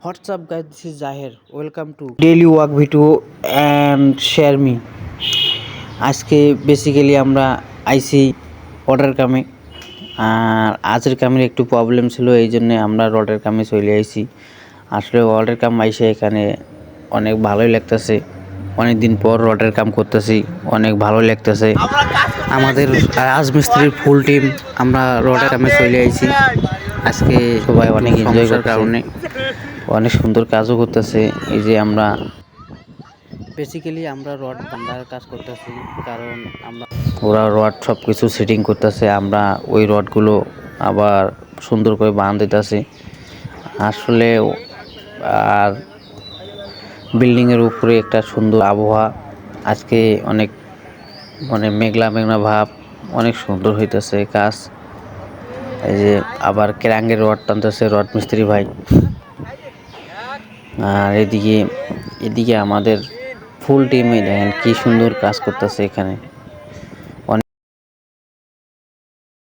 What's up guys, this is Zahir. Welcome to daily work video and share me. আজকে basically আমরা আইসি order কামে, আর আজের কামের একটু প্রবলেম ছিল, এই জন্য আমরা রডের কামে চলে আইছি। আসলে রডের কাম আইসে এখানে অনেক ভালোই লাগতেছে। অনেক দিন পর রডের কাম করতেছি, অনেক ভালো লাগতেছে। আমাদের রাজমিস্ত্রির ফুল টিম আমরা রডের কামে চলে আইছি। আজকে সবাই অনেক এনজয় করার কারণে অনেক সুন্দর কাজও করতেছে। এই যে আমরা বেসিক্যালি আমরা রড বান্ধার কাজ করতেছি, কারণ ওরা রড সব কিছু সেটিং করতেছে, আমরা ওই রডগুলো আবার সুন্দর করে বাঁধ দিতেছি। আসলে আর বিল্ডিংয়ের উপরে একটা সুন্দর আবহাওয়া, আজকে অনেক মেঘলা মেঘলা ভাব, অনেক সুন্দর হইতেছে কাজ। এই যে আবার ক্র্যাঙ্গের রড টানতেছে রড মিস্ত্রি ভাই। আর এদিকে আমাদের ফুল টিমে দেখেন কি সুন্দর কাজ করতেছে এখানে।